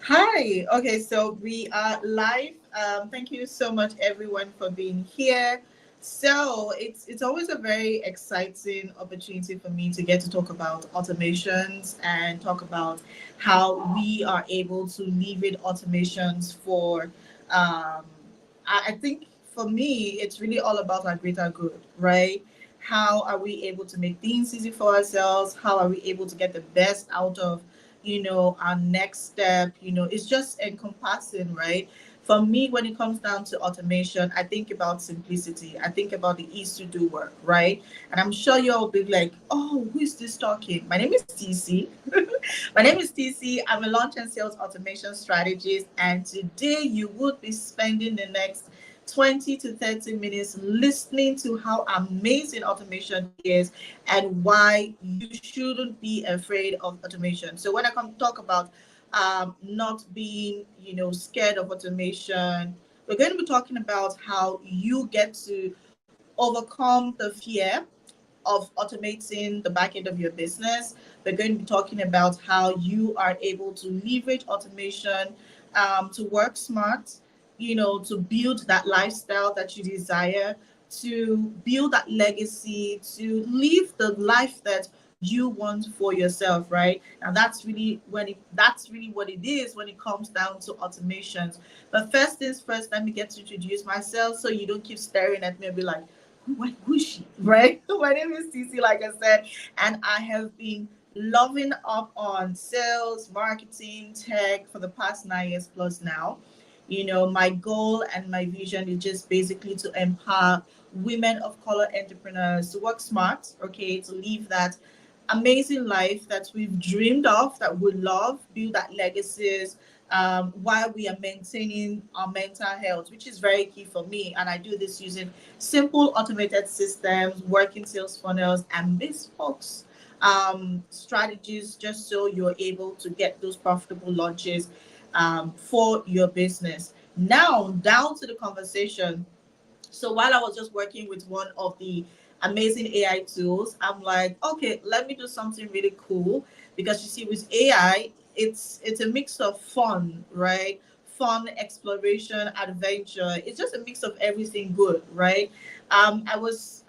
Hi. Okay, so we are live. Thank you so much, everyone, for being here. So it's always a very exciting opportunity for me to get to talk about automations and talk about how we are able to leverage automations for. I think for me, it's really all about our greater good, right? How are we able to make things easy for ourselves? How are we able to get the best out of our next step? It's just encompassing, right? For me, when it comes down to automation, I think about simplicity. I think about the ease to do work, right? And I'm sure you'll be like, oh, who is this talking? My name is Teecee. My name is Teecee. I'm a launch and sales automation strategist. And today you would be spending the next 20 to 30 minutes listening to how amazing automation is and why you shouldn't be afraid of automation. So when I come talk about not being, scared of automation, we're going to be talking about how you get to overcome the fear of automating the back end of your business. We're going to be talking about how you are able to leverage automation to work smart, to build that lifestyle that you desire, to build that legacy, to live the life that you want for yourself, right? And that's really what it is when it comes down to automations. But first things first, let me get to introduce myself so you don't keep staring at me and be like, who's she? Right? My name is Teecee, like I said, and I have been loving up on sales, marketing, tech for the past 9 years plus now. My goal and my vision is just basically to empower women of color entrepreneurs to work smart, okay, to live that amazing life that we've dreamed of, that we love, build that legacies, while we are maintaining our mental health, which is very key for me. And I do this using simple automated systems, working sales funnels, and bespoke strategies just so you're able to get those profitable launches for your business. Now, down to the conversation. So while I was just working with one of the amazing AI tools, I'm like, okay, let me do something really cool because you see, with AI, it's a mix of fun, right? Fun, exploration, adventure. It's just a mix of everything good, right? I was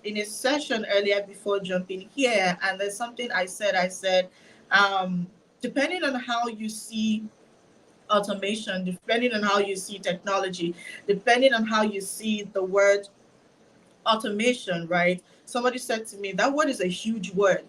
in a session earlier before jumping here, and there's something I said, depending on how you see automation, depending on how you see technology, depending on how you see the word automation, right? Somebody said to me, that word is a huge word.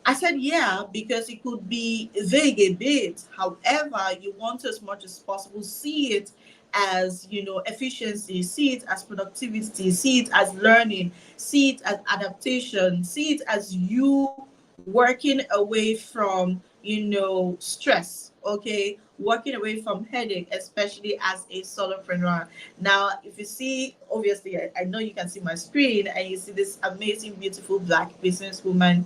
I said, yeah, because it could be vague a bit. However, you want to, as much as possible, see it as, efficiency, see it as productivity, see it as learning, see it as adaptation, see it as you working away from, stress, okay? Working away from headache, especially as a solopreneur. Now, if you see, obviously, I know you can see my screen and you see this amazing, beautiful black businesswoman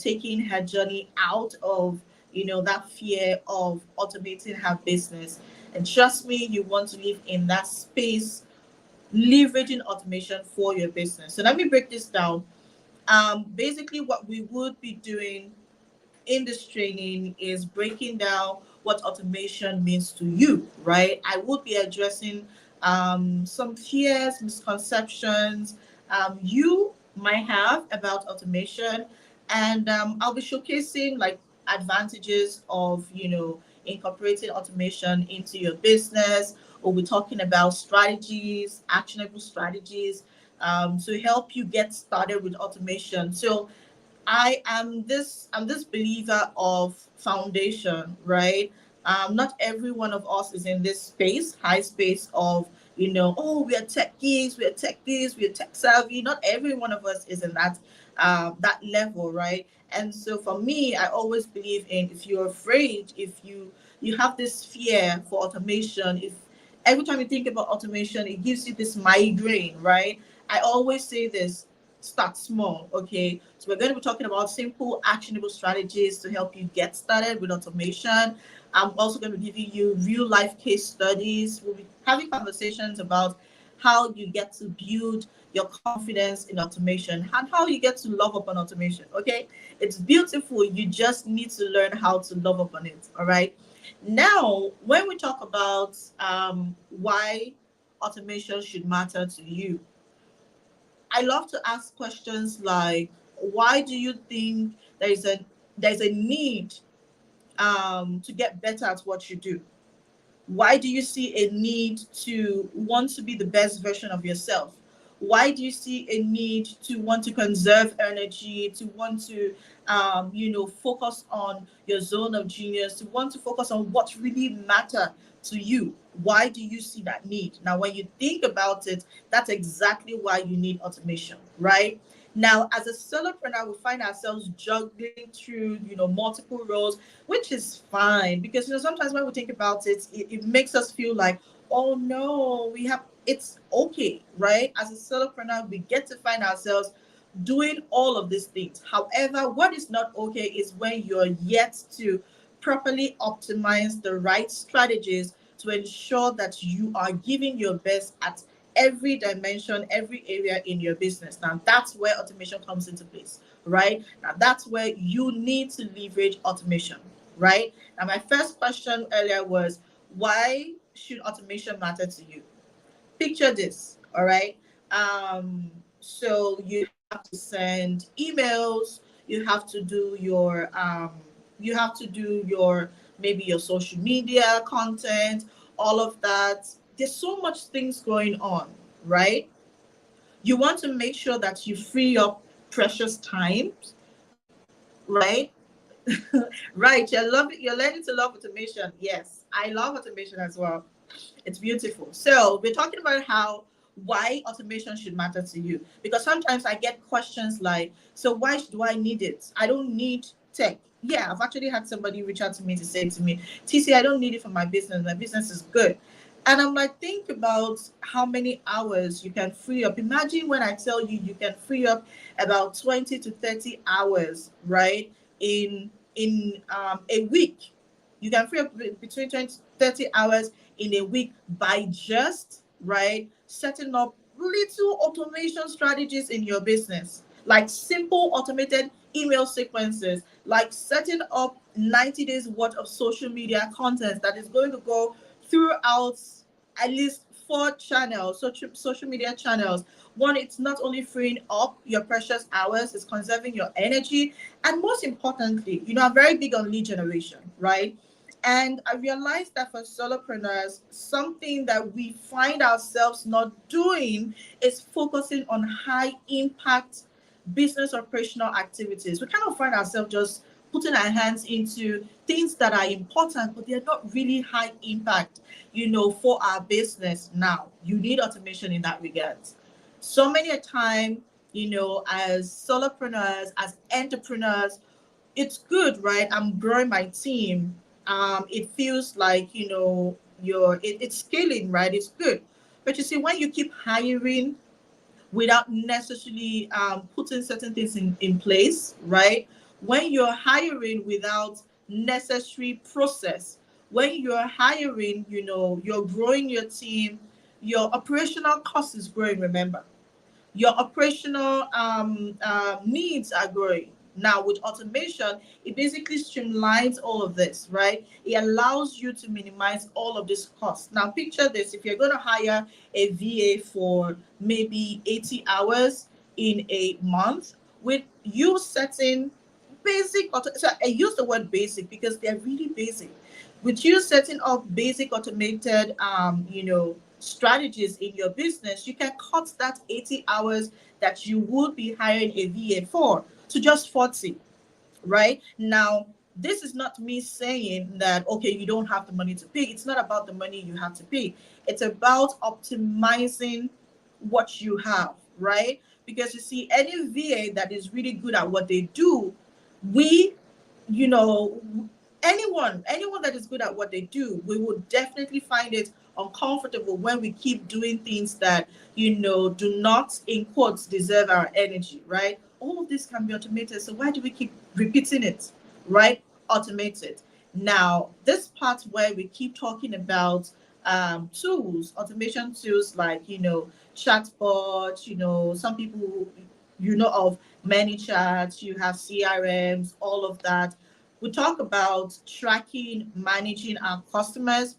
taking her journey out of that fear of automating her business. And trust me, you want to live in that space, leveraging automation for your business. So let me break this down. Basically, what we would be doing in this training is breaking down what automation means to you, right? I would be addressing some fears, misconceptions you might have about automation, and I'll be showcasing like advantages of incorporating automation into your business. Or we're talking about strategies, actionable strategies to help you get started with automation. So I'm this believer of foundation, right? Not every one of us is in this space, high space of oh, we are tech geeks, we are tech this, we are tech savvy. Not every one of us is in that level, right? And so for me, I always believe in, if you're afraid, if you have this fear for automation, if every time you think about automation, it gives you this migraine, right? I always say this: start small, okay? So we're going to be talking about simple, actionable strategies to help you get started with automation. I'm also going to be giving you real life case studies. We'll be having conversations about how you get to build your confidence in automation and how you get to love upon automation, okay? It's beautiful. You just need to learn how to love upon it, all right? Now, when we talk about why automation should matter to you, I love to ask questions like, why do you think there's a need to get better at what you do? Why do you see a need to want to be the best version of yourself? Why do you see a need to want to conserve energy, to want to, focus on your zone of genius, to want to focus on what really matter to you? Why do you see that need? Now, when you think about it, that's exactly why you need automation, right? Now, as a solopreneur, we find ourselves juggling through, multiple roles, which is fine because sometimes when we think about it, it makes us feel like, oh no, it's okay, right? As a solopreneur, we get to find ourselves doing all of these things. However, what is not okay is when you're yet to properly optimize the right strategies to ensure that you are giving your best at every dimension, every area in your business. Now, that's where automation comes into place, right? Now, that's where you need to leverage automation, right? Now, my first question earlier was, why should automation matter to you? Picture this, all right? So you have to send emails, you have to do your maybe your social media content, all of that. There's so much things going on, right? You want to make sure that you free up precious time, right? Right. You're learning to love automation. Yes, I love automation as well. It's beautiful. So we're talking about why automation should matter to you. Because sometimes I get questions like, so why do I need it? I don't need tech. Yeah, I've actually had somebody reach out to me to say to me, TC, I don't need it for my business. My business is good. And I'm like, think about how many hours you can free up. Imagine when I tell you you can free up about 20 to 30 hours, right? In a week. You can free up between 20 to 30 hours in a week by just, right, setting up little automation strategies in your business, like simple automated email sequences, like setting up 90 days worth of social media content that is going to go throughout at least four channels, social media channels. One, it's not only freeing up your precious hours, it's conserving your energy. And most importantly, I'm very big on lead generation, right? And I realized that for solopreneurs, something that we find ourselves not doing is focusing on high impact business operational activities. We kind of find ourselves just putting our hands into things that are important, but they're not really high impact, for our business. Now, you need automation in that regard. So many a time, as solopreneurs, as entrepreneurs, it's good, right? I'm growing my team. It feels like, it's scaling, right? It's good. But you see, when you keep hiring without necessarily putting certain things in place, right? When you're hiring without necessary process, when you're hiring, you're growing your team, your operational cost is growing, remember. Your operational needs are growing. Now, with automation, it basically streamlines all of this, right? It allows you to minimize all of this cost. Now, picture this: if you're going to hire a VA for maybe 80 hours in a month, with you setting so I use the word basic because they're really basic. With you setting up basic automated, strategies in your business, you can cut that 80 hours that you would be hiring a VA for to just 40, right? Now, this is not me saying that, okay, you don't have the money to pay. It's not about the money you have to pay. It's about optimizing what you have, right? Because you see, any VA that is really good at what they do, we, you know, anyone that is good at what they do, we would definitely find it uncomfortable when we keep doing things that, do not, in quotes, deserve our energy, right? All of this can be automated. So why do we keep repeating it, right? Automate it. Now, this part where we keep talking about tools, automation tools like, chatbots, some people, of ManyChats, you have CRMs, all of that. We talk about tracking, managing our customers.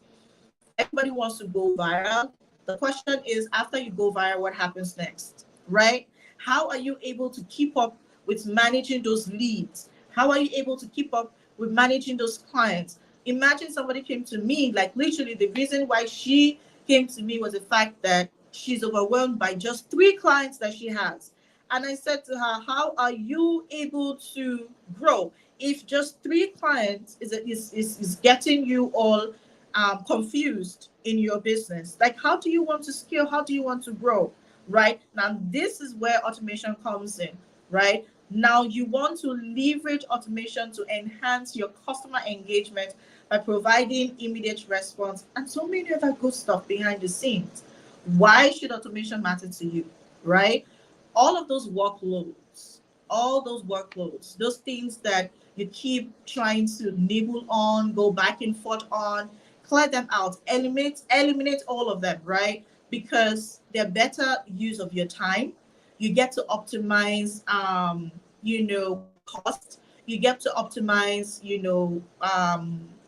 Everybody wants to go viral. The question is, after you go viral, what happens next, right? How are you able to keep up with managing those leads? How are you able to keep up with managing those clients? Imagine somebody came to me, like literally the reason why she came to me was the fact that she's overwhelmed by just 3 clients that she has. And I said to her, how are you able to grow if just 3 clients is getting you all confused in your business? Like, how do you want to scale? How do you want to grow? Right now, this is where automation comes in. Right now, you want to leverage automation to enhance your customer engagement by providing immediate response and so many other good stuff behind the scenes. Why should automation matter to you? Right? All of those workloads, those things that you keep trying to nibble on, go back and forth on, clear them out, eliminate all of them, right? Because they're better use of your time. You get to optimize, cost. You get to optimize,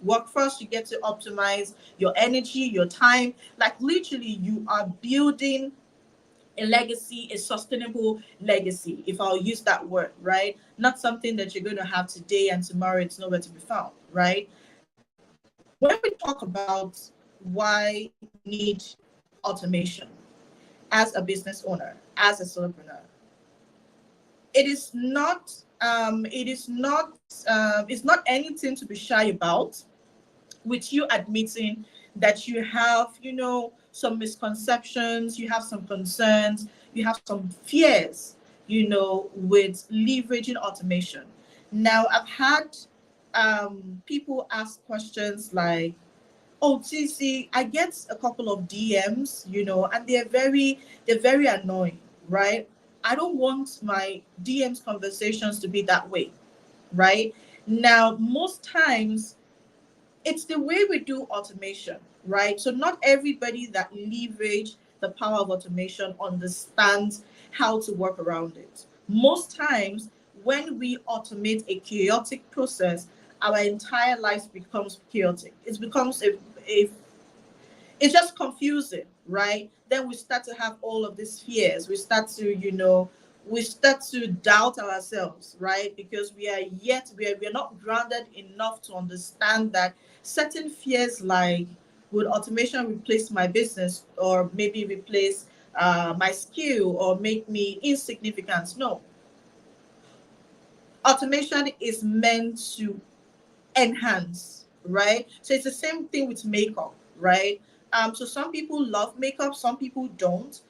workforce. You get to optimize your energy, your time. Like literally, you are building a legacy, a sustainable legacy, if I'll use that word, right? Not something that you're going to have today and tomorrow it's nowhere to be found, right? When we talk about why you need automation as a business owner, as a solopreneur, it's not anything to be shy about, with you admitting that you have, some misconceptions, you have some concerns, you have some fears, with leveraging automation. Now, I've had people ask questions like, "Oh, Teecee, I get a couple of DMs, and they're very annoying, right? I don't want my DMs conversations to be that way, right?" Now, most times it's the way we do automation, right? So not everybody that leverage the power of automation understands how to work around it. Most times when we automate a chaotic process, our entire life becomes chaotic. It becomes a it's just confusing, right? Then we start to have all of these fears. We start to doubt ourselves, right? Because we are not grounded enough to understand that certain fears, like, would automation replace my business, or maybe replace my skill, or make me insignificant? No, automation is meant to enhance, right? So it's the same thing with makeup, right? So some people love makeup, some people don't.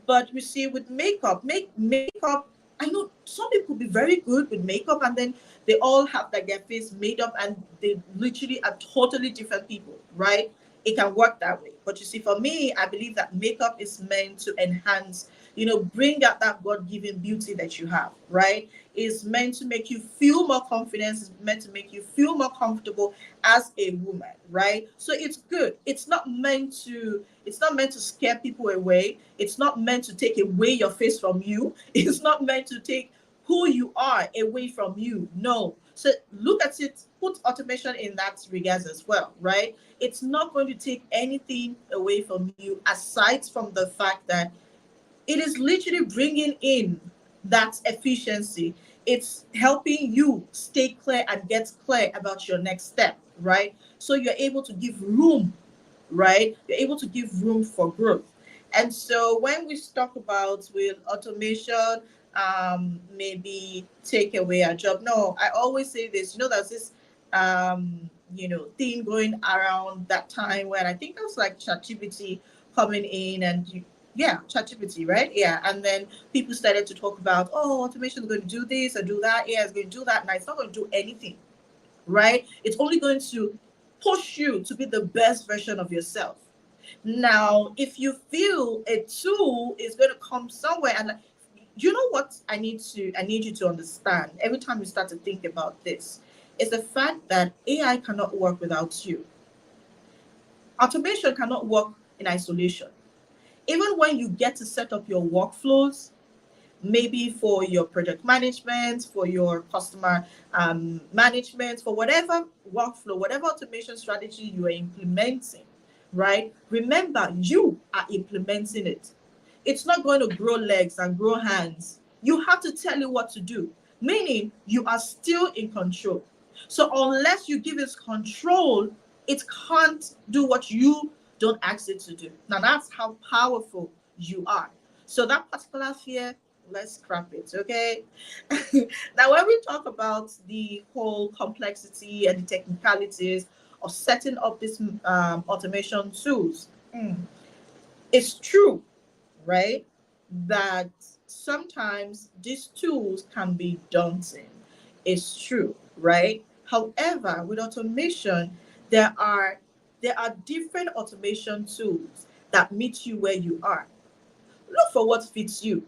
But we see with makeup, I know some people be very good with makeup, and then they all have like their face made up and they literally are totally different people, right? It can work that way. But you see, for me, I believe that makeup is meant to enhance, bring out that God-given beauty that you have, right? It's meant to make you feel more confidence. It's meant to make you feel more comfortable as a woman, right? So it's good. It's not meant to scare people away. It's not meant to take away your face from you. It's not meant to take who you are away from you. No. So look at it, put automation in that regards as well, right? It's not going to take anything away from you, aside from the fact that it is literally bringing in that efficiency. It's helping you stay clear and get clear about your next step, right? So you're able to give room, right? You're able to give room for growth. And so when we talk about, will automation maybe take away our job? No, I always say this. There's this thing going around that time when I think it was like ChatGPT coming in, and yeah, ChatGPT, right? Yeah, and then people started to talk about, oh, automation is going to do this or do that. Yeah, it's going to do that. Now it's not going to do anything, right? It's only going to push you to be the best version of yourself. Now, if you feel a tool is going to come somewhere, and you know what I need you to understand every time you start to think about this, is the fact that AI cannot work without you. Automation cannot work in isolation. Even when you get to set up your workflows, maybe for your project management, for your customer management, for whatever workflow, whatever automation strategy you are implementing, right? Remember, you are implementing it. It's not going to grow legs and grow hands. You have to tell it what to do, meaning you are still in control. So unless you give it control, it can't do what you don't ask it to do. Now that's how powerful you are. So that particular fear, let's scrap it, okay? Now, when we talk about the whole complexity and the technicalities of setting up these automation tools, it's true, right? That sometimes these tools can be daunting. It's true, right? However, with automation, there are there are different automation tools that meet you where you are. Look for what fits you.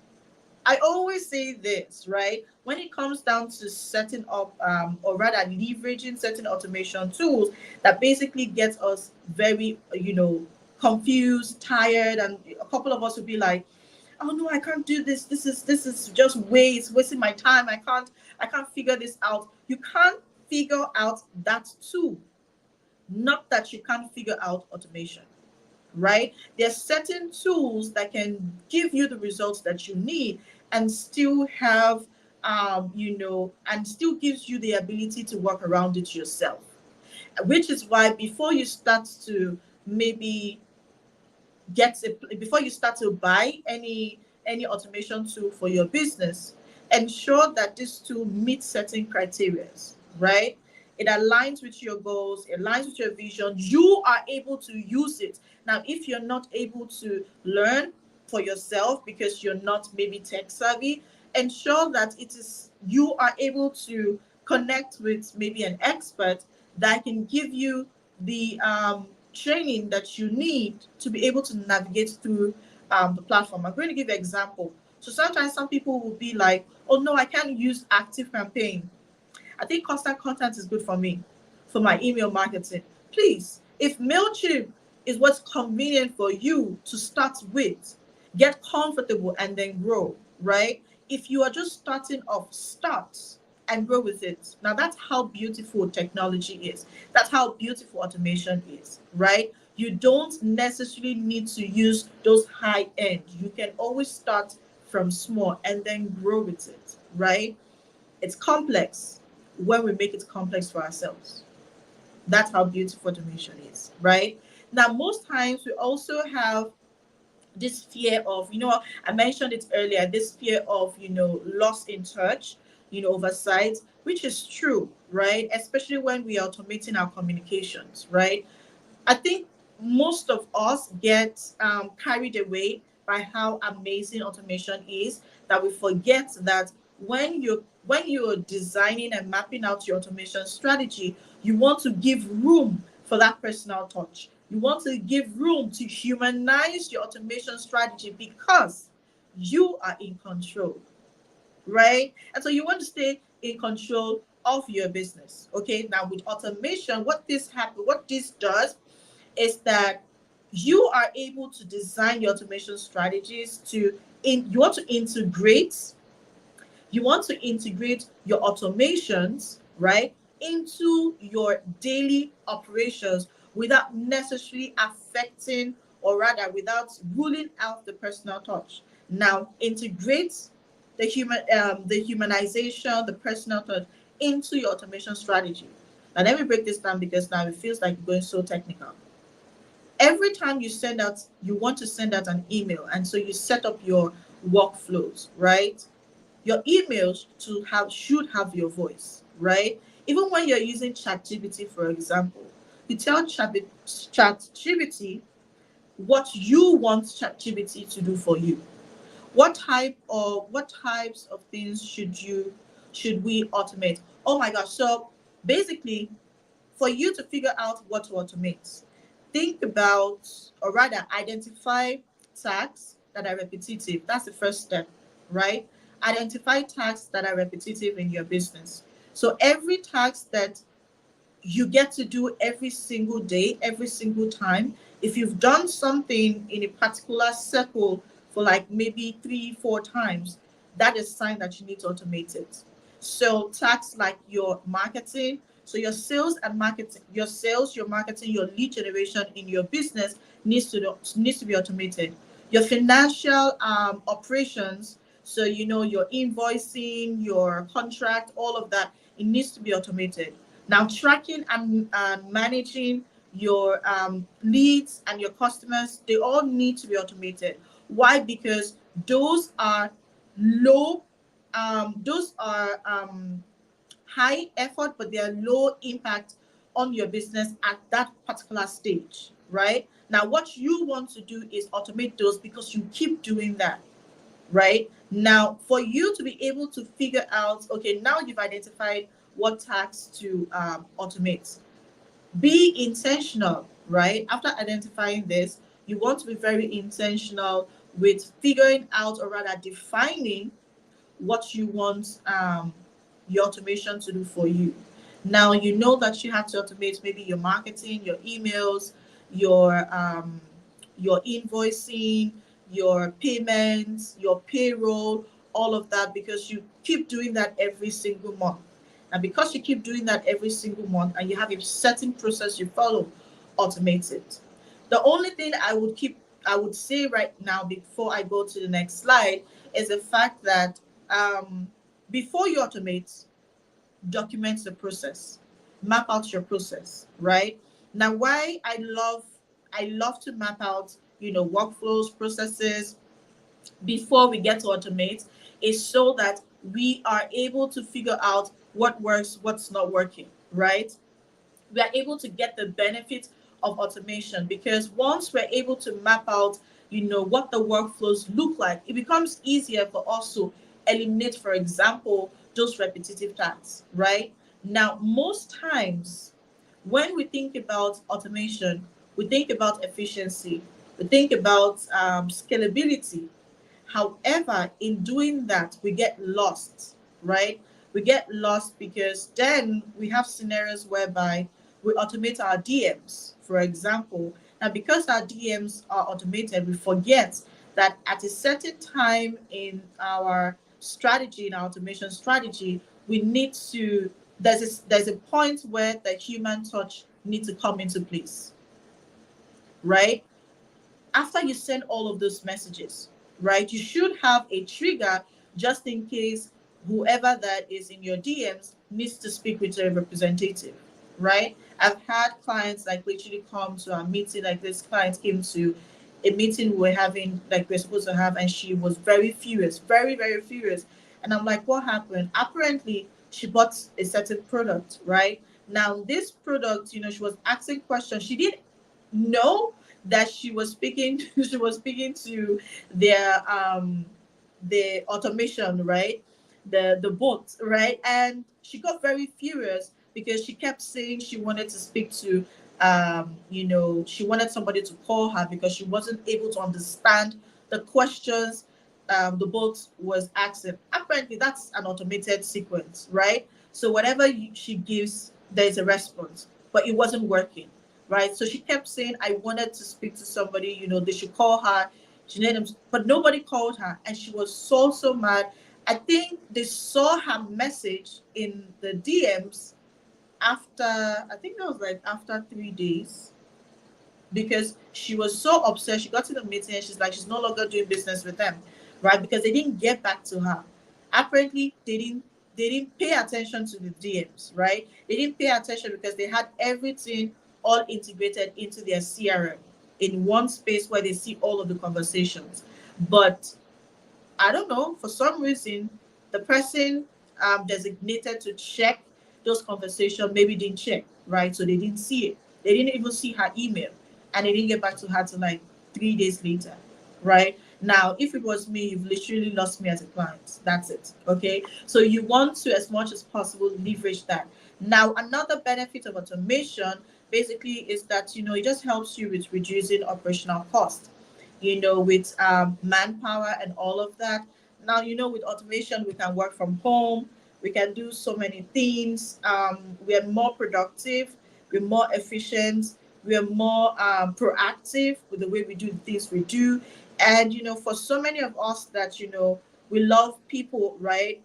I always say this, right? When it comes down to setting up, or rather leveraging certain automation tools that basically gets us very, confused, tired, and a couple of us will be like, "Oh no, I can't do this. This is just wasting my time. I can't figure this out." You can't figure out that tool, not that you can't figure out automation, right? There's certain tools that can give you the results that you need and still have, and still gives you the ability to work around it yourself. Which is why before you start to maybe before you start to buy any automation tool for your business, ensure that this tool meets certain criteria, right? It aligns with your goals, it aligns with your vision. You are able to use it. Now, if you're not able to learn for yourself because you're not maybe tech savvy, ensure that it is you are able to connect with maybe an expert that can give you the training that you need to be able to navigate through the platform. I'm going to give an example. So sometimes some people will be like, "Oh no, I can't use Active Campaign. I think constant content is good for me, for my email marketing." Please, if MailChimp is what's convenient for you to start with, get comfortable and then grow, right? If you are just starting off, start and grow with it. Now, that's how beautiful technology is. That's how beautiful automation is, right? You don't necessarily need to use those high end. You can always start from small and then grow with it, right? It's complex when we make it complex for ourselves. That's how beautiful automation is, right? Now, most times we also have this fear of, I mentioned it earlier, this fear of, loss in touch, oversight, which is true, right? Especially when we are automating our communications, right? I think most of us get carried away by how amazing automation is, that we forget that when you're designing and mapping out your automation strategy, you want to give room for that personal touch. You want to give room to humanize your automation strategy because you are in control, right? And so you want to stay in control of your business. Okay. Now with automation, what this does is that you are able to design your automation strategies you want to integrate your automations, right, into your daily operations without necessarily affecting, or rather without ruling out the personal touch. Now, integrate the humanization, the personal touch into your automation strategy. Now, let me break this down because now it feels like you're going so technical. Every time you want to send out an email, and so you set up your workflows, right? Your emails should have your voice, right? Even when you're using ChatGPT, for example, you tell ChatGPT what you want ChatGPT to do for you. What types of things should we automate? Oh my gosh! So basically, for you to figure out what to automate, think about, or rather identify tasks that are repetitive. That's the first step, right? Identify tasks that are repetitive in your business. So every task that you get to do every single day, every single time, if you've done something in a particular circle for like maybe 3, 4 times, that is a sign that you need to automate it. So tasks like your marketing, so your sales and marketing, your sales, your marketing, your lead generation in your business needs to be automated. Your financial operations, so your invoicing, your contract, all of that, it needs to be automated. Now tracking and managing your leads and your customers, they all need to be automated. Why? Because those are low those are high effort, but they are low impact on your business at that particular stage, right? Now what you want to do is automate those, because you keep doing that, right? Now for you to be able to figure out, okay, now you've identified what tasks to automate, be intentional, right? After identifying this, you want to be very intentional with figuring out, or rather defining, what you want your automation to do for you. Now you know that you have to automate maybe your marketing, your emails, your invoicing, your payments, your payroll, all of that, because you keep doing that every single month. And because you keep doing that every single month and you have a certain process you follow, automate it. The only thing I would say right now before I go to the next slide is the fact that before you automate, document the process, map out your process, right? Now why I love to map out, workflows, processes before we get to automate, is so that we are able to figure out what works, what's not working, right? We are able to get the benefit of automation, because once we're able to map out, what the workflows look like, it becomes easier for us to eliminate, for example, those repetitive tasks, right? Now most times when we think about automation, we think about efficiency, we think about scalability. However, in doing that, we get lost, right? We get lost because then we have scenarios whereby we automate our DMs, for example. Now, because our DMs are automated, we forget that at a certain time in our strategy, in our automation strategy, we need to, there's a point where the human touch needs to come into place, right? After you send all of those messages, right, you should have a trigger just in case whoever that is in your DMs needs to speak with a representative, right? I've had clients like literally come to a meeting, like this client came to a meeting we were having, like we're supposed to have, and she was very furious, very, very furious. And I'm like, what happened? Apparently, she bought a certain product, right? Now, this product, she was asking questions. She didn't know that she was speaking she was speaking to their the automation, right, the bot, right? And she got very furious because she kept saying she wanted to speak to she wanted somebody to call her because she wasn't able to understand the questions the bot was asking. Apparently that's an automated sequence, right? So whatever she gives, there's a response, but it wasn't working, right? So she kept saying, I wanted to speak to somebody, they should call her. She named them, but nobody called her. And she was so mad. I think they saw her message in the DMs after, I think that was like after 3 days, because she was so upset. She got to the meeting and she's like, she's no longer doing business with them, right? Because they didn't get back to her. Apparently, they didn't pay attention to the DMs, right? They didn't pay attention because they had everything all integrated into their CRM in one space where they see all of the conversations. But I don't know, for some reason, the person designated to check those conversations maybe didn't check, right? So they didn't see it. They didn't even see her email, and they didn't get back to her till like 3 days later, right? Now, if it was me, you've literally lost me as a client. That's it, okay? So you want to, as much as possible, leverage that. Now, another benefit of automation basically is that, it just helps you with reducing operational cost, with manpower and all of that. Now, with automation, we can work from home. We can do so many things. We are more productive. We're more efficient. We are more proactive with the way we do the things we do. And, for so many of us that, We love people, right?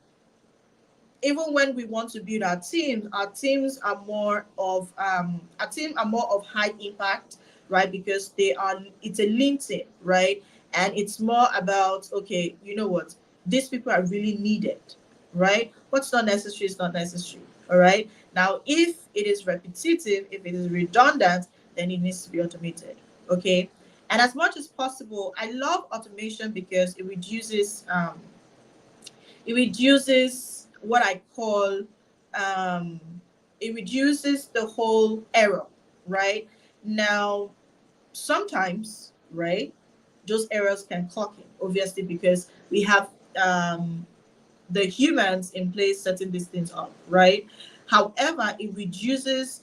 Even when we want to build our teams are more of high impact, right? Because it's a lean team, right? And it's more about, okay, you know what, these people are really needed, right? What's not necessary is not necessary. All right. Now, if it is repetitive, if it is redundant, then it needs to be automated. Okay. And as much as possible, I love automation because it reduces what I call um, it reduces the whole error, right? Now, sometimes, right, those errors can clock in, obviously, because we have the humans in place setting these things up, right? However, it reduces,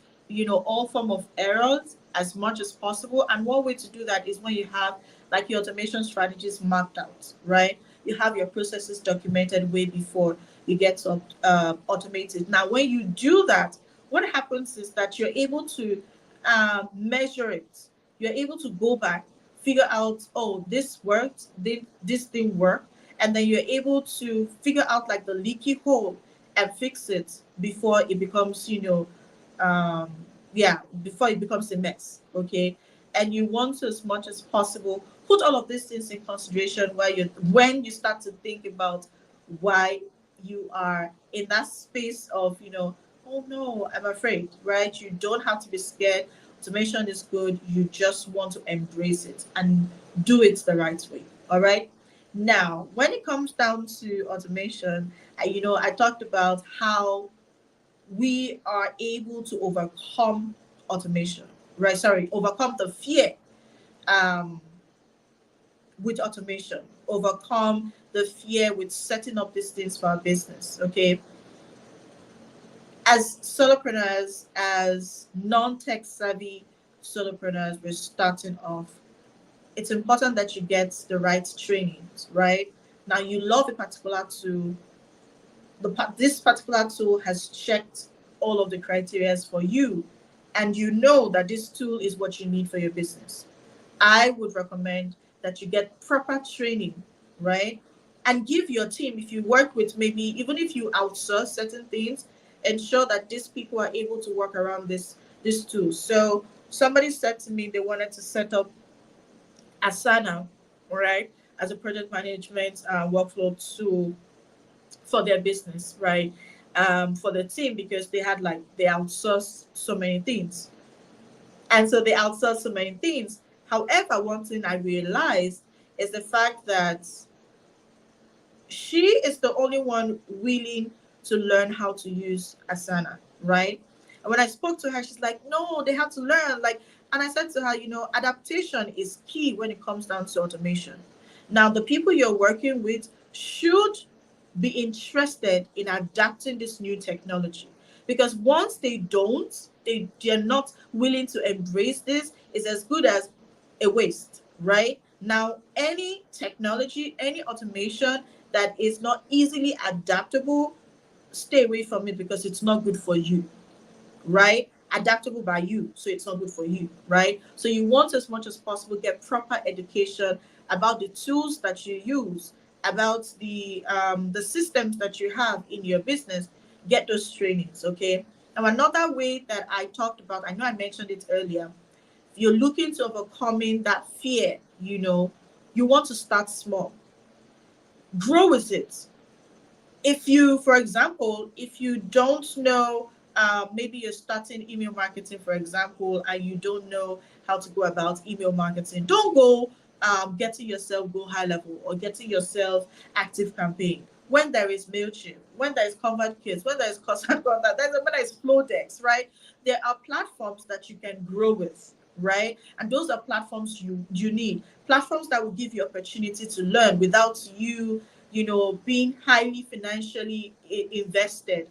all form of errors as much as possible. And one way to do that is when you have like your automation strategies mapped out, right? You have your processes documented way before you get to automate it. Now, when you do that, what happens is that you're able to measure it. You're able to go back, figure out, oh, this worked, this didn't work, and then you're able to figure out like the leaky hole and fix it before it becomes um before it becomes a mess. Okay. And you want to, as much as possible, put all of these things in consideration when you start to think about why you are in that space of, oh no, I'm afraid, right? You don't have to be scared. Automation is good. You just want to embrace it and do it the right way. All right. Now, when it comes down to automation, I talked about how we are able to overcome automation, right? Sorry, overcome the fear um, with automation, overcome the fear with setting up these things for our business. Okay, as solopreneurs, as non-tech savvy solopreneurs, we're starting off. It's important that you get the right trainings, right? Now, you love a particular tool. This particular tool has checked all of the criteria for you, and you know that this tool is what you need for your business. I would recommend that you get proper training, right? And give your team, if you work with, maybe even if you outsource certain things, ensure that these people are able to work around this tool. So somebody said to me they wanted to set up Asana, right, as a project management workflow tool for their business, right? For the team, because they outsourced so many things. And so they outsource so many things. However, one thing I realized is the fact that she is the only one willing to learn how to use Asana, right? And when I spoke to her, she's like, no, they have to learn. And I said to her, adaptation is key when it comes down to automation. Now, the people you're working with should be interested in adapting this new technology, because once they're not willing to embrace this, it's as good as a waste, right? Now, any technology, any automation that is not easily adaptable, stay away from it, because it's not good for you, right? Adaptable by you, so it's not good for you, right? So you want, as much as possible, get proper education about the tools that you use, about the systems that you have in your business. Get those trainings, okay? Now, another way that I talked about, I know I mentioned it earlier, if you're looking to overcoming that fear, you want to start small, grow with it. If you, for example, if you don't know, maybe you're starting email marketing, for example, and you don't know how to go about email marketing, don't go getting yourself Go High Level or getting yourself Active Campaign. When there is MailChimp, when there is ConvertKit, when there is Contact, when there is Flowdex, right? There are platforms that you can grow with, right? And those are platforms you need. Platforms that will give you opportunity to learn without being highly financially invested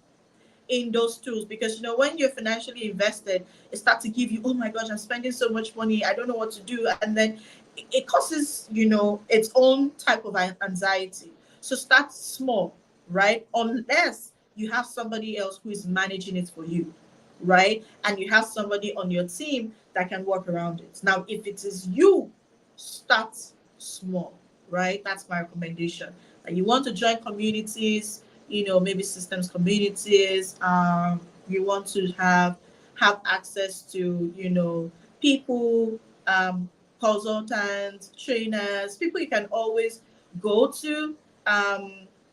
in those tools. Because when you're financially invested, it starts to give you, oh my gosh, I'm spending so much money, I don't know what to do. And then it causes its own type of anxiety. So start small, right? Unless you have somebody else who is managing it for you, right? And you have somebody on your team that can work around it. Now, if it is you, start small. right? That's my recommendation. And you want to join communities, maybe systems communities. You want to have access to, people, consultants, trainers, people you can always go to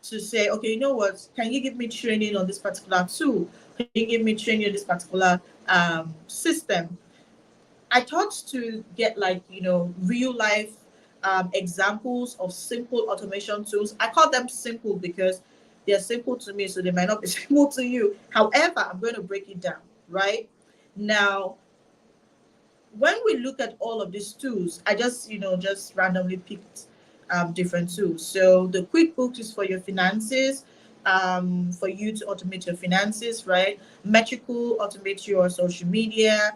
say, okay, you know what, can you give me training on this particular tool? Can you give me training on this particular system? I thought to get like, real life examples of simple automation tools. I call them simple because they're simple to me, so they might not be simple to you. However, I'm going to break it down, right? Now, when we look at all of these tools, I just randomly picked different tools. So the QuickBooks is for your finances, for you to automate your finances, right? Metrical automate your social media,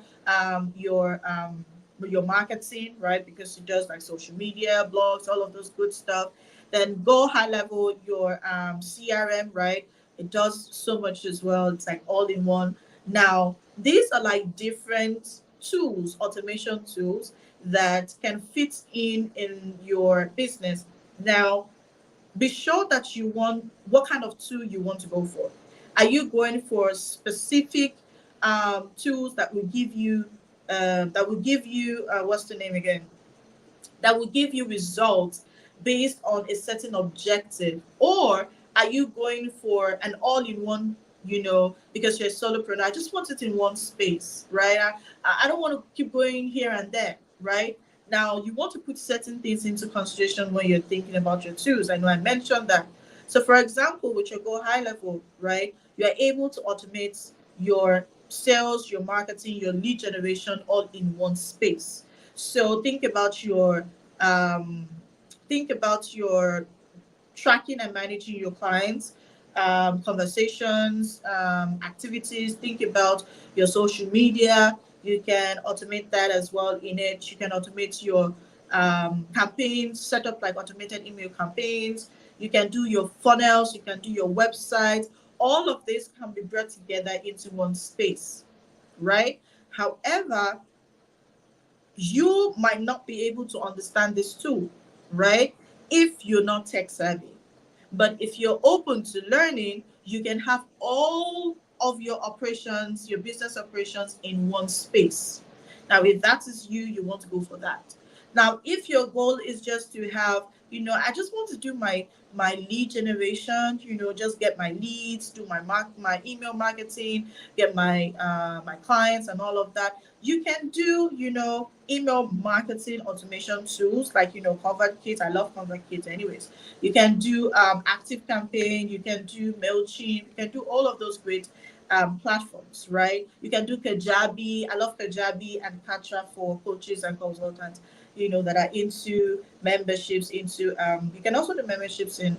your marketing, right? Because it does like social media, blogs, all of those good stuff. Then Go High Level, your CRM, right? It does so much as well. It's like all in one. Now, these are like different tools, automation tools that can fit in your business. Now, be sure that you want what kind of tool you want to go for. Are you going for specific tools that will give you what's the name again? That will give you results based on a certain objective? Or are you going for an all-in-one, because you're a solopreneur? I just want it in one space, right? I don't want to keep going here and there, right? Now, you want to put certain things into consideration when you're thinking about your tools. I know I mentioned that. So, for example, with your Go High Level, right, you are able to automate your sales, your marketing, your lead generation all in one space. So um, think about your tracking and managing your clients, conversations, activities. Think about your social media. You can automate that as well in it. You can automate your campaigns, set up like automated email campaigns. You can do your funnels. You can do your website. All of this can be brought together into one space, right? However, you might not be able to understand this tool, right? If you're not tech savvy. But if you're open to learning, you can have all of your operations, your business operations in one space. Now, if that is you, you want to go for that. Now, if your goal is just to have, I just want to do my lead generation, just get my leads, do my email marketing, get my clients and all of that. You can do, email marketing automation tools like, ConvertKit. I love ConvertKit anyways. You can do Active Campaign, you can do MailChimp, you can do all of those great platforms, right? You can do Kajabi. I love Kajabi and Katra for coaches and consultants, that are into memberships, you can also do memberships in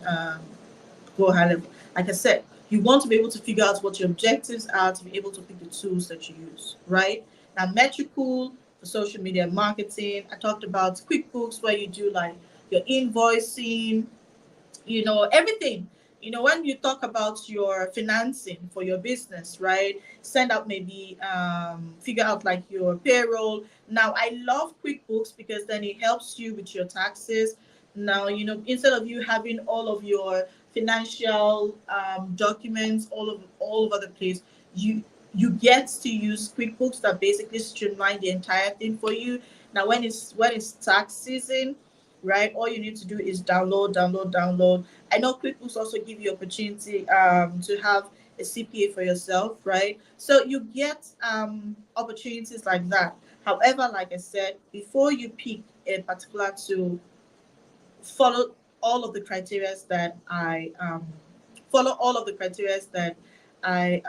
Go High Level. Like I said, you want to be able to figure out what your objectives are to be able to pick the tools that you use, right? Now, Metricool for social media marketing. I talked about QuickBooks where you do like your invoicing, everything. When you talk about your financing for your business, right? Send out maybe figure out like your payroll. Now, I love QuickBooks because then it helps you with your taxes. Now, instead of you having all of your financial documents all over the place, you get to use QuickBooks that basically streamline the entire thing for you. Now, when it's tax season, right? All you need to do is download, download, download. I know QuickBooks also give you opportunity to have a CPA for yourself, right? So you get opportunities like that. However, like I said, before you pick a particular tool, follow all of the criteria that I follow all of the criteria that I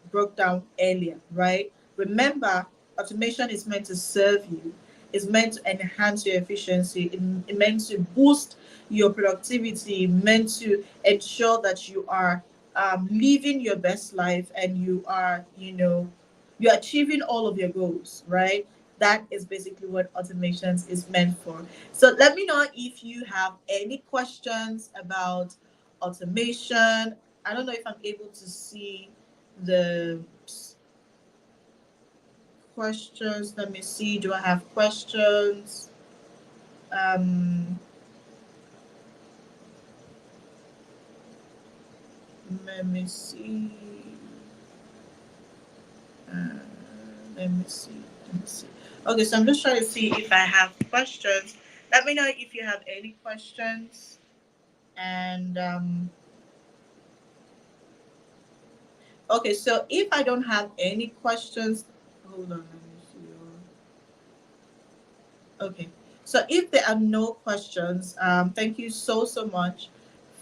broke down earlier, right? Remember, automation is meant to serve you. It's meant to enhance your efficiency. It's meant to boost your productivity. Meant to ensure that you are living your best life and you're achieving all of your goals, right? That is basically what automations is meant for. So let me know if you have any questions about automation. I don't know if I'm able to see the questions. Let me see. Do I have questions? Um, Let me see. Uh, let me see. Let me see. Okay, so I'm just trying to see if I have questions. Let me know if you have any questions. And okay, so if I don't have any questions, hold on. Let me see. Okay, so if there are no questions, thank you so much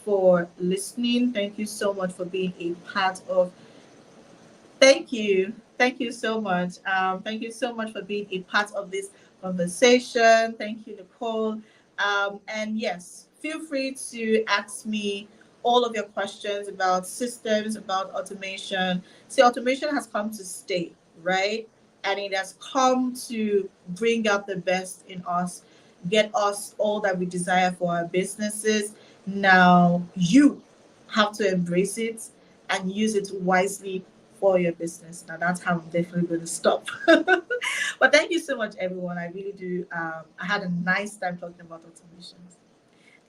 for listening. Thank you so much for being a part of. Thank you. Thank you so much. Thank you so much for being a part of this conversation. Thank you, Nicole. And yes, feel free to ask me all of your questions about systems, about automation. See, automation has come to stay, right? And it has come to bring out the best in us, get us all that we desire for our businesses. Now, you have to embrace it and use it wisely for your business. Now that's how I'm definitely going to stop. But thank you so much, everyone. I really do. I had a nice time talking about automations.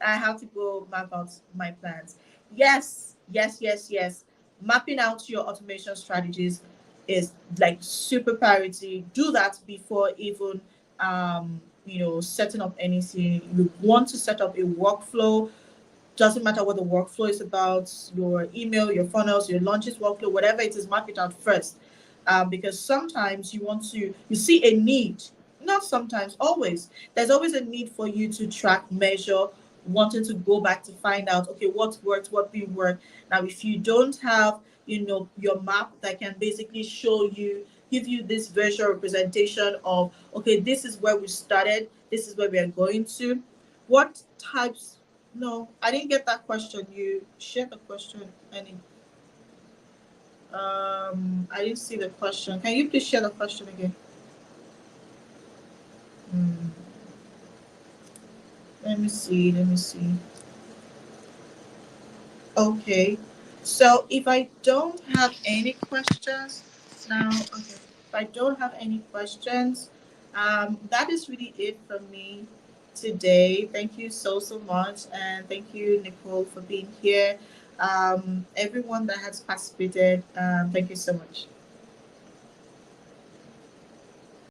I have to go map out my plans. Yes, yes, yes, yes. Mapping out your automation strategies is like super priority. Do that before even setting up anything. You want to set up a workflow. Doesn't matter what the workflow is about, your email, your funnels, your launches workflow, whatever it is, map it out first. Because sometimes you see a need, not sometimes, always. There's always a need for you to track, measure, wanting to go back to find out, okay, what worked, what didn't work. Now, if you don't have, your map that can basically show you, give you this visual representation of, okay, this is where we started, this is where we are going to. What types no, I didn't get that question. You shared the question, Annie. I didn't see the question. Can you please share the question again? Hmm. Let me see. Let me see. Okay. So if I don't have any questions now, okay. If I don't have any questions, that is really it from me today. Thank you so much, and thank you, Nicole, for being here. Everyone that has participated, thank you so much.